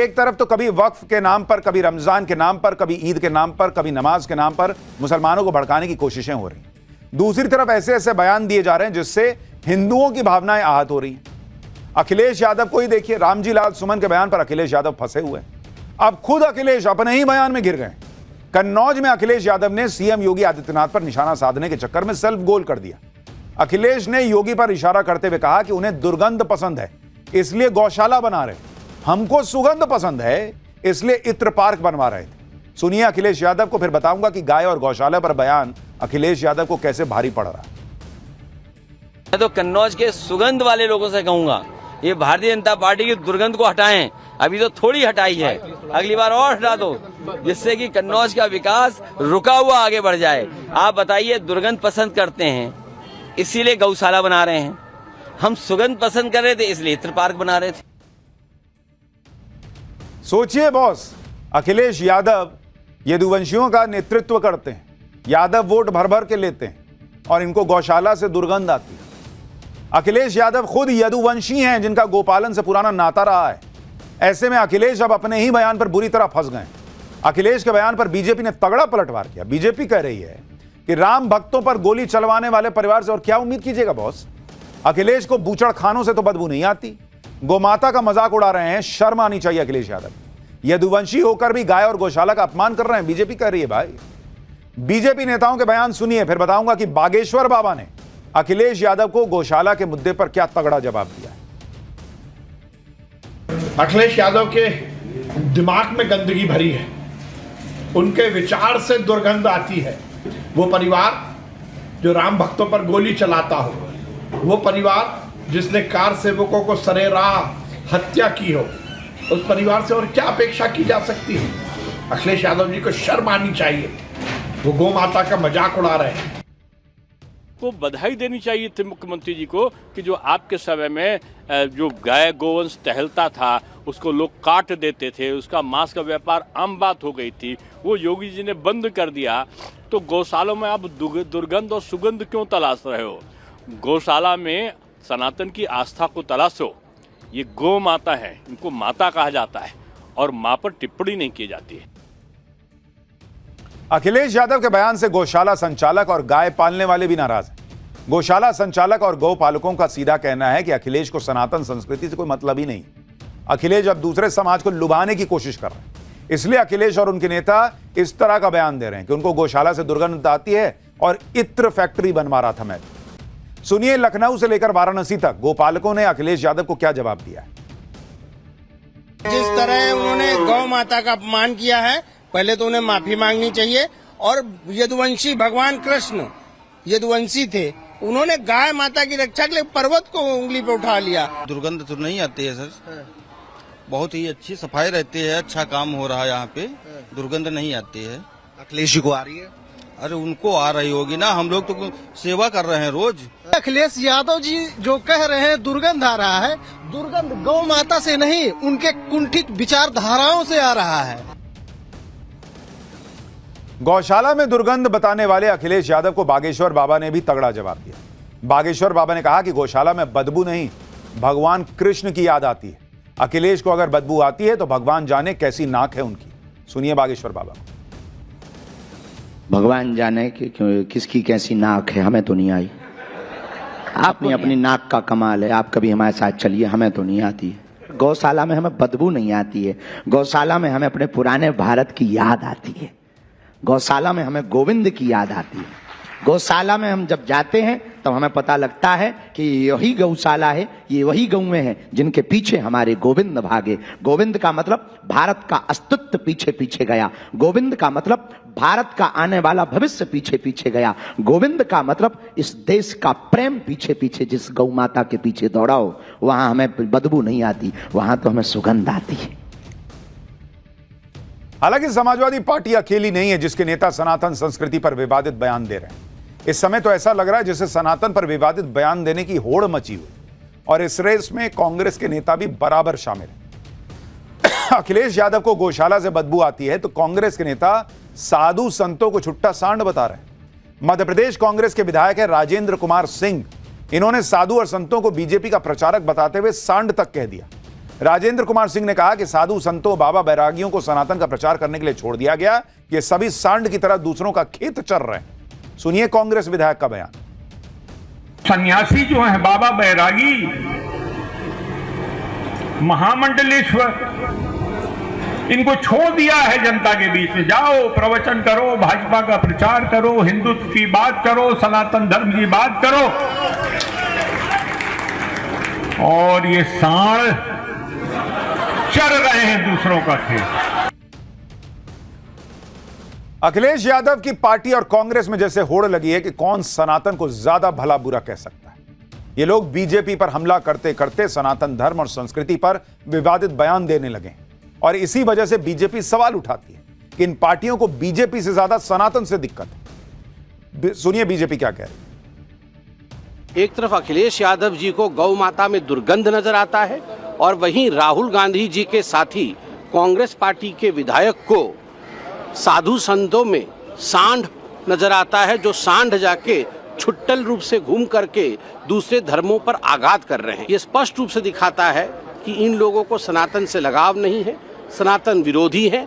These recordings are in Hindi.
एक तरफ तो कभी वक्फ के नाम पर, कभी रमजान के नाम पर, कभी ईद के नाम पर, कभी नमाज के नाम पर मुसलमानों को भड़काने की कोशिशें हो रही हैं। दूसरी तरफ ऐसे ऐसे बयान दिए जा रहे हैं जिससे हिंदुओं की भावनाएं आहत हो रही हैं। अखिलेश यादव को ही देखिए, रामजी लाल सुमन के बयान पर अखिलेश यादव फंसे हुए हैं। अब खुद अखिलेश अपने ही बयान में गिर गए। कन्नौज में अखिलेश यादव ने सीएम योगी आदित्यनाथ पर निशाना साधने के चक्कर में सेल्फ गोल कर दिया। अखिलेश ने योगी पर इशारा करते हुए कहा कि उन्हें दुर्गंध पसंद है, इसलिए गौशाला बना रहे। हमको सुगंध पसंद है, इसलिए इत्र पार्क बनवा रहे थे। सुनिए अखिलेश यादव को, फिर बताऊंगा कि गाय और गौशाला पर बयान अखिलेश यादव को कैसे भारी पड़ रहा है। मैं तो कन्नौज के सुगंध वाले लोगों से कहूंगा, ये भारतीय जनता पार्टी की दुर्गंध को हटाएं। अभी तो थोड़ी हटाई है, अगली बार और हटा दो, जिससे कि कन्नौज का विकास रुका हुआ आगे बढ़ जाए। आप बताइए, दुर्गंध पसंद करते हैं इसीलिए गौशाला बना रहे हैं, हम सुगंध पसंद कर रहे थे इसलिए इत्र पार्क बना रहे थे। सोचिए बॉस, अखिलेश यादव यदुवंशियों का नेतृत्व करते हैं, यादव वोट भर भर के लेते हैं और इनको गौशाला से दुर्गंध आती है। अखिलेश यादव खुद यदुवंशी हैं जिनका गोपालन से पुराना नाता रहा है। ऐसे में अखिलेश अब अपने ही बयान पर बुरी तरह फंस गए। अखिलेश के बयान पर बीजेपी ने तगड़ा पलटवार किया। बीजेपी कह रही है कि राम भक्तों पर गोली चलवाने वाले परिवार से और क्या उम्मीद कीजिएगा बॉस। अखिलेश को बूचड़ खानों से तो बदबू नहीं आती, गोमाता का मजाक उड़ा रहे हैं। शर्म आनी चाहिए अखिलेश यादव। यदुवंशी होकर भी गाय और गौशाला का अपमान कर रहे हैं, बीजेपी कह रही है। भाई बीजेपी नेताओं के बयान सुनिए, फिर बताऊंगा कि बागेश्वर बाबा ने अखिलेश यादव को गौशाला के मुद्दे पर क्या तगड़ा जवाब दिया। अखिलेश यादव के दिमाग में गंदगी भरी है, उनके विचार से दुर्गंध आती है। वो परिवार जो राम भक्तों पर गोली चलाता हो, वो परिवार जिसने कार सेवकों को सरेराह हत्या की हो, उस परिवार से और क्या अपेक्षा की जा सकती है। अखिलेश यादव जी को शर्म आनी चाहिए, वो गौ माता का मजाक उड़ा रहे हैं। को बधाई देनी चाहिए थी मुख्यमंत्री जी को कि जो आपके समय में जो गाय गोवंश टहलता था उसको लोग काट देते थे, उसका मांस का व्यापार आम बात हो गई थी, वो योगी जी ने बंद कर दिया। तो गौशालों में आप दुर्गंध और सुगंध क्यों तलाश रहे हो? गौशाला में सनातन की आस्था को तलाशो। ये गौ माता है, इनको माता कहा जाता है और मां पर टिप्पणी नहीं की जाती है। अखिलेश यादव के बयान से गौशाला संचालक और गाय पालने वाले भी नाराज हैं। गौशाला संचालक और गौ पालकों का सीधा कहना है कि अखिलेश को सनातन संस्कृति से कोई मतलब ही नहीं। अखिलेश अब दूसरे समाज को लुभाने की कोशिश कर रहे हैं, इसलिए अखिलेश और उनके नेता इस तरह का बयान दे रहे हैं कि उनको गौशाला से दुर्गंध आती है और इत्र फैक्ट्री बनवा रहा था मैं। सुनिए लखनऊ से लेकर वाराणसी तक गोपालकों ने अखिलेश यादव को क्या जवाब दिया है। जिस तरह उन्होंने गौ माता का अपमान किया है, पहले तो उन्हें माफी मांगनी चाहिए। और यदुवंशी भगवान कृष्ण यदुवंशी थे, उन्होंने गाय माता की रक्षा के लिए पर्वत को उंगली पे उठा लिया। दुर्गंध तो नहीं आती है सर, बहुत ही अच्छी सफाई रहती है, अच्छा काम हो रहा है यहाँ पे, दुर्गंध नहीं आती है। अखिलेश जी को आ रही है? अरे उनको आ रही होगी ना, हम लोग तो सेवा कर रहे हैं रोज। अखिलेश यादव जी जो कह रहे हैं दुर्गंध आ रहा है, दुर्गंध गौ माता से नहीं, उनके कुंठित विचारधाराओं से आ रहा है। गौशाला में दुर्गंध बताने वाले अखिलेश यादव को बागेश्वर बाबा ने भी तगड़ा जवाब दिया। बागेश्वर बाबा ने कहा कि गौशाला में बदबू नहीं, भगवान कृष्ण की याद आती है। अखिलेश को अगर बदबू आती है तो भगवान जाने कैसी नाक है उनकी। सुनिए बागेश्वर बाबा। भगवान जाने कि किसकी कैसी नाक है, हमें तो नहीं आई। आपने अपनी नाक का कमाल है, आप कभी हमारे साथ चलिए, हमें तो नहीं आती है। गौशाला में हमें बदबू नहीं आती है, गौशाला में हमें अपने पुराने भारत की याद आती है, गौशाला में हमें गोविंद की याद आती है। गौशाला में हम जब जाते हैं तब हमें पता लगता है कि यही गौशाला है, ये वही गौएं हैं जिनके पीछे हमारे गोविंद भागे। गोविंद का मतलब भारत का अस्तित्व पीछे पीछे गया, गोविंद का मतलब भारत का आने वाला भविष्य पीछे पीछे गया, गोविंद का मतलब इस देश का प्रेम पीछे पीछे जिस गौ माता के पीछे दौड़ा हो, वहां हमें बदबू नहीं आती, वहां तो हमें सुगंध आती है। हालांकि समाजवादी पार्टी अकेली नहीं है जिसके नेता सनातन संस्कृति पर विवादित बयान दे रहे हैं। इस समय तो ऐसा लग रहा है जैसे सनातन पर विवादित बयान देने की होड़ मची हुई, और इस रेस में कांग्रेस के नेता भी बराबर शामिल हैं। अखिलेश यादव को गौशाला से बदबू आती है तो कांग्रेस के नेता साधु संतों को छुट्टा सांड बता रहे हैं। मध्य प्रदेश कांग्रेस के विधायक है राजेंद्र कुमार सिंह, इन्होंने साधु और संतों को बीजेपी का प्रचारक बताते हुए सांड तक कह दिया। राजेंद्र कुमार सिंह ने कहा कि साधु संतों बाबा बैरागियों को सनातन का प्रचार करने के लिए छोड़ दिया गया। ये सभी सांड की तरह दूसरों का खेत चर रहे हैं। सुनिए कांग्रेस विधायक का बयान। सन्यासी जो है बाबा बैरागी, महामंडलेश्वर, इनको छोड़ दिया है जनता के बीच में। जाओ प्रवचन करो, भाजपा का प्रचार करो, हिंदुत्व की बात करो, सनातन धर्म की बात करो, और ये सांड चर रहे हैं दूसरों का खेत। अखिलेश यादव की पार्टी और कांग्रेस में जैसे होड़ लगी है कि कौन सनातन को ज्यादा भला बुरा कह सकता है। ये लोग बीजेपी पर हमला करते करते सनातन धर्म और संस्कृति पर विवादित बयान देने लगे और इसी वजह से बीजेपी सवाल उठाती है कि इन पार्टियों को बीजेपी से ज्यादा सनातन से दिक्कत है। सुनिए बीजेपी क्या कह रही है। एक तरफ अखिलेश यादव जी को गौ माता में दुर्गंध नजर आता है और वहीं राहुल गांधी जी के साथी कांग्रेस पार्टी के विधायक को साधु संतों में सांड नजर आता है, जो सांड जाके छुट्टल रूप से घूम करके दूसरे धर्मों पर आघात कर रहे हैं। ये स्पष्ट रूप से दिखाता है कि इन लोगों को सनातन से लगाव नहीं है, सनातन विरोधी है।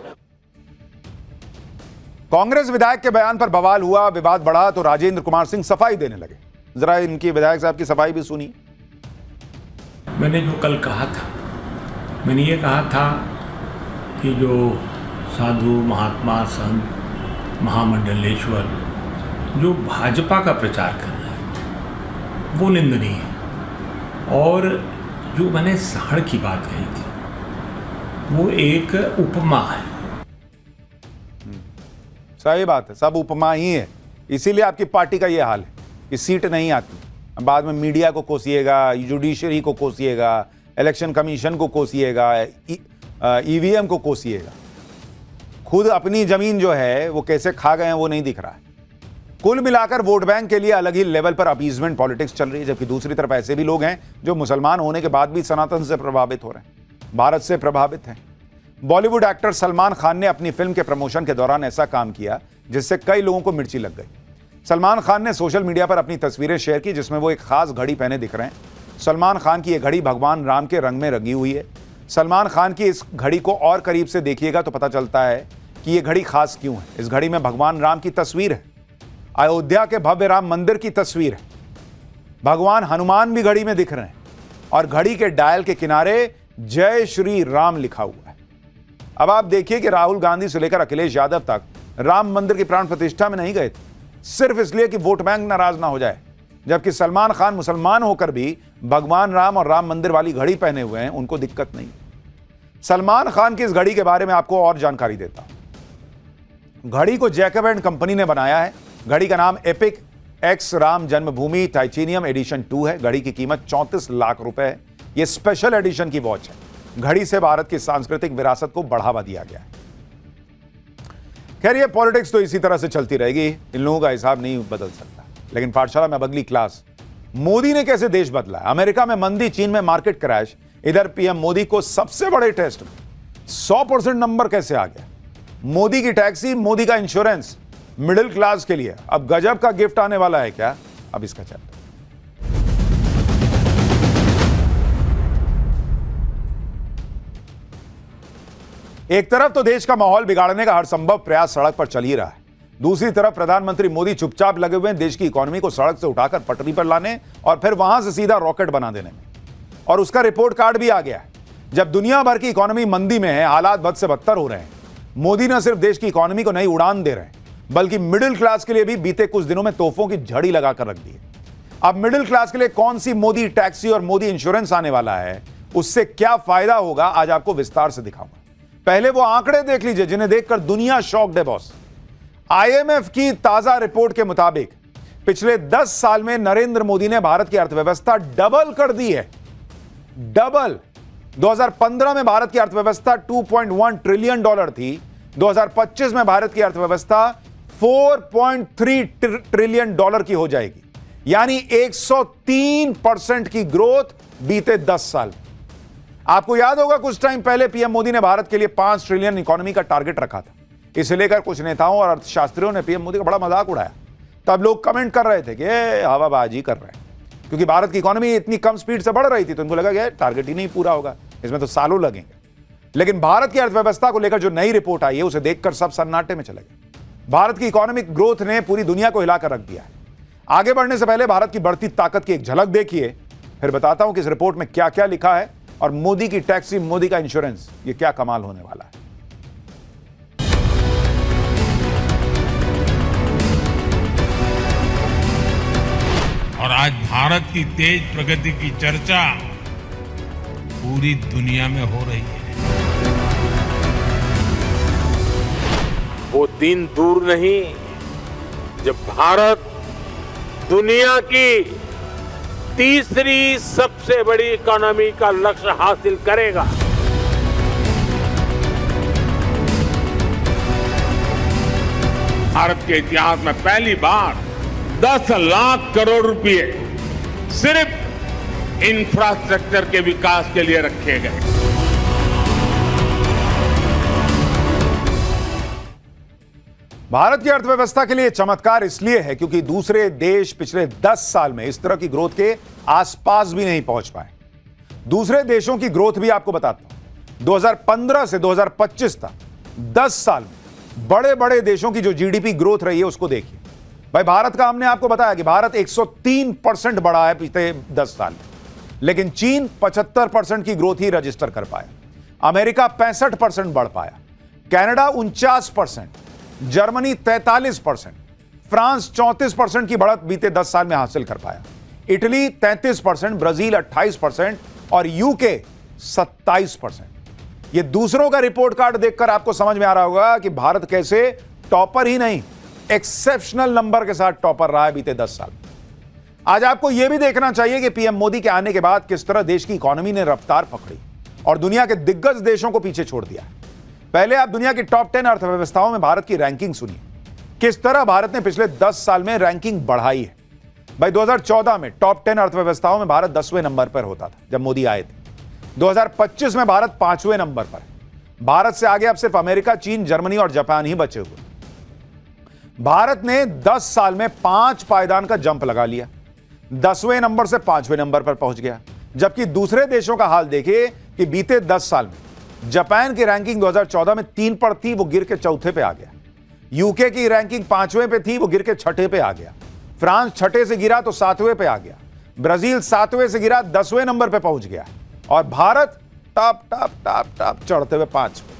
कांग्रेस विधायक के बयान पर बवाल हुआ, विवाद बढ़ा तो राजेंद्र कुमार सिंह सफाई देने लगे। जरा इनकी विधायक साहब की सफाई भी सुनिए। मैंने जो कल कहा था, मैंने ये कहा था कि जो साधु महात्मा संत महामंडलेश्वर जो भाजपा का प्रचार कर रहे हैं वो निंदनीय है, और जो मैंने सांड की बात कही थी वो एक उपमा है। सही बात है, सब उपमा ही है। इसीलिए आपकी पार्टी का ये हाल है कि सीट नहीं आती। बाद में मीडिया को कोसिएगा, जुडिशरी को कोसिएगा, इलेक्शन कमीशन को कोसिएगा, ईवीएम को कोसिएगा। खुद अपनी जमीन जो है वो कैसे खा गए हैं वो नहीं दिख रहा है। कुल मिलाकर वोट बैंक के लिए अलग ही लेवल पर अपीजमेंट पॉलिटिक्स चल रही है, जबकि दूसरी तरफ ऐसे भी लोग हैं जो मुसलमान होने के बाद भी सनातन से प्रभावित हो रहे हैं, भारत से प्रभावित हैं। बॉलीवुड एक्टर सलमान खान ने अपनी फिल्म के प्रमोशन के दौरान ऐसा काम किया जिससे कई लोगों को मिर्ची लग गई। सलमान खान ने सोशल मीडिया पर अपनी तस्वीरें शेयर की जिसमें वो एक खास घड़ी पहने दिख रहे हैं। सलमान खान की यह घड़ी भगवान राम के रंग में रंगी हुई है। सलमान खान की इस घड़ी को और करीब से देखिएगा तो पता चलता है कि यह घड़ी खास क्यों है। इस घड़ी में भगवान राम की तस्वीर है, अयोध्या के भव्य राम मंदिर की तस्वीर है, भगवान हनुमान भी घड़ी में दिख रहे हैं और घड़ी के डायल के किनारे जय श्री राम लिखा हुआ है। अब आप देखिए कि राहुल गांधी से लेकर अखिलेश यादव तक राम मंदिर की प्राण प्रतिष्ठा में नहीं गए थे, सिर्फ इसलिए कि वोट बैंक नाराज ना हो जाए, जबकि सलमान खान मुसलमान होकर भी भगवान राम और राम मंदिर वाली घड़ी पहने हुए हैं, उनको दिक्कत नहीं। सलमान खान की इस घड़ी के बारे में आपको और जानकारी देता हूं। घड़ी को जैकब एंड कंपनी ने बनाया है। घड़ी का नाम एपिक एक्स राम जन्मभूमि टाइटेनियम एडिशन 2 है। घड़ी की कीमत 34 लाख रुपए है। यह स्पेशल एडिशन की वॉच है। घड़ी से भारत की सांस्कृतिक विरासत को बढ़ावा दिया गया है। खैर, ये पॉलिटिक्स तो इसी तरह से चलती रहेगी, इन लोगों का हिसाब नहीं बदल सकता। लेकिन पाठशाला में अब अगली क्लास, मोदी ने कैसे देश बदला। अमेरिका में मंदी, चीन में मार्केट क्रैश, इधर पीएम मोदी को सबसे बड़े टेस्ट में 100% नंबर कैसे आ गया। मोदी की टैक्सी, मोदी का इंश्योरेंस मिडिल क्लास के लिए अब गजब का गिफ्ट आने वाला है क्या। अब इसका चैप्टर। एक तरफ तो देश का माहौल बिगाड़ने का हर संभव प्रयास सड़क पर चल ही रहा है, दूसरी तरफ प्रधानमंत्री मोदी चुपचाप लगे हुए हैं देश की इकोनॉमी को सड़क से उठाकर पटरी पर लाने और फिर वहां से सीधा रॉकेट बना देने में। और उसका रिपोर्ट कार्ड भी आ गया है। जब दुनिया भर की इकोनॉमी मंदी में है, हालात बद से बदतर हो रहे हैं, मोदी न सिर्फ देश की इकोनॉमी को नई उड़ान दे रहे हैं बल्कि मिडिल क्लास के लिए भी बीते कुछ दिनों में तोहफों की झड़ी लगाकर रख दी है। अब मिडिल क्लास के लिए कौन सी मोदी टैक्सी और मोदी इंश्योरेंस आने वाला है, उससे क्या फायदा होगा, आज आपको विस्तार से दिखाऊंगा। पहले वो आंकड़े देख लीजिए जिन्हें देखकर दुनिया शॉक्ड है बॉस। आईएमएफ की ताजा रिपोर्ट के मुताबिक पिछले 10 साल में नरेंद्र मोदी ने भारत की अर्थव्यवस्था डबल कर दी है। डबल। 2015 में भारत की अर्थव्यवस्था 2.1 ट्रिलियन डॉलर थी। 2025 में भारत की अर्थव्यवस्था 4.3 ट्रिलियन डॉलर की हो जाएगी, यानी 103% की ग्रोथ बीते 10 साल में। आपको याद होगा कुछ टाइम पहले पीएम मोदी ने भारत के लिए 5 ट्रिलियन इकोनॉमी का टारगेट रखा था। इसे लेकर कुछ नेताओं और अर्थशास्त्रियों ने पीएम मोदी का बड़ा मजाक उड़ाया। तब लोग कमेंट कर रहे थे कि हवाबाजी कर रहे हैं, क्योंकि भारत की इकोनॉमी इतनी कम स्पीड से बढ़ रही थी तो उनको लगा कि टारगेट ही नहीं पूरा होगा। इसमें तो सालों लगेंगे। लेकिन भारत की अर्थव्यवस्था को लेकर जो नई रिपोर्ट आई है उसे देखकर सब सन्नाटे में चले गए। भारत की इकोनॉमिक ग्रोथ ने पूरी दुनिया को हिलाकर रख दिया है। आगे बढ़ने से पहले भारत की बढ़ती ताकत की एक झलक देखिए, फिर बताता हूं कि इस रिपोर्ट में क्या क्या लिखा है और मोदी की टैक्सी, मोदी का इंश्योरेंस, ये क्या कमाल होने वाला है। और आज भारत की तेज प्रगति की चर्चा पूरी दुनिया में हो रही है। वो दिन दूर नहीं जब भारत दुनिया की तीसरी सबसे बड़ी इकोनॉमी का लक्ष्य हासिल करेगा। भारत के इतिहास में पहली बार 10 लाख करोड़ रुपए सिर्फ इंफ्रास्ट्रक्चर के विकास के लिए रखे गए। भारत की अर्थव्यवस्था के लिए चमत्कार इसलिए है क्योंकि दूसरे देश पिछले 10 साल में इस तरह की ग्रोथ के आसपास भी नहीं पहुंच पाए। दूसरे देशों की ग्रोथ भी आपको बताता हूं। 2015 से 2025 तक 10 साल में बड़े बड़े देशों की जो जीडीपी ग्रोथ रही है उसको देखिए। भाई भारत का हमने आपको बताया कि भारत 103% बढ़ा है पिछले 10 साल में, लेकिन चीन 75% की ग्रोथ ही रजिस्टर कर पाया, अमेरिका 65% बढ़ पाया, कनाडा 49%, जर्मनी 43%, फ्रांस 34% की बढ़त बीते 10 साल में हासिल कर पाया, इटली 33%, ब्राजील 28% और यूके 27%। ये दूसरों का रिपोर्ट कार्ड देखकर आपको समझ में आ रहा होगा कि भारत कैसे टॉपर ही नहीं, एक्सेप्शनल नंबर के साथ टॉपर रहा है बीते 10 साल। आज आपको यह भी देखना चाहिए कि पीएम मोदी के आने के बाद किस तरह देश की इकोनॉमी ने रफ्तार पकड़ी और दुनिया के दिग्गज देशों को पीछे छोड़ दिया। पहले आप दुनिया की टॉप 10 अर्थव्यवस्थाओं में भारत की रैंकिंग सुनिए, किस तरह भारत ने पिछले 10 साल में रैंकिंग बढ़ाई है। भाई 2014 में टॉप 10 अर्थव्यवस्थाओं में भारत 10वें नंबर पर होता था जब मोदी आए थे। 2025 में भारत 5वें नंबर पर है। भारत से आगे अब सिर्फ अमेरिका, चीन, जर्मनी और जापान ही बचे हुए। भारत ने 10 साल में 5 पायदान का जंप लगा लिया, 10वें नंबर से 5वें नंबर पर पहुंच गया। जबकि दूसरे देशों का हाल देखिए कि बीते 10 साल में जापान की रैंकिंग 2014 में 3 पर थी, वो गिर के 4थे पे आ गया। यूके की रैंकिंग 5वें पे थी, वो गिर के 6ठे पे आ गया। फ्रांस 6ठे से गिरा तो 7वें पे आ गया। ब्राजील 7वें से गिरा 10वें नंबर पे पहुंच गया और Bharat top top top top चढ़ते हुए 5वें।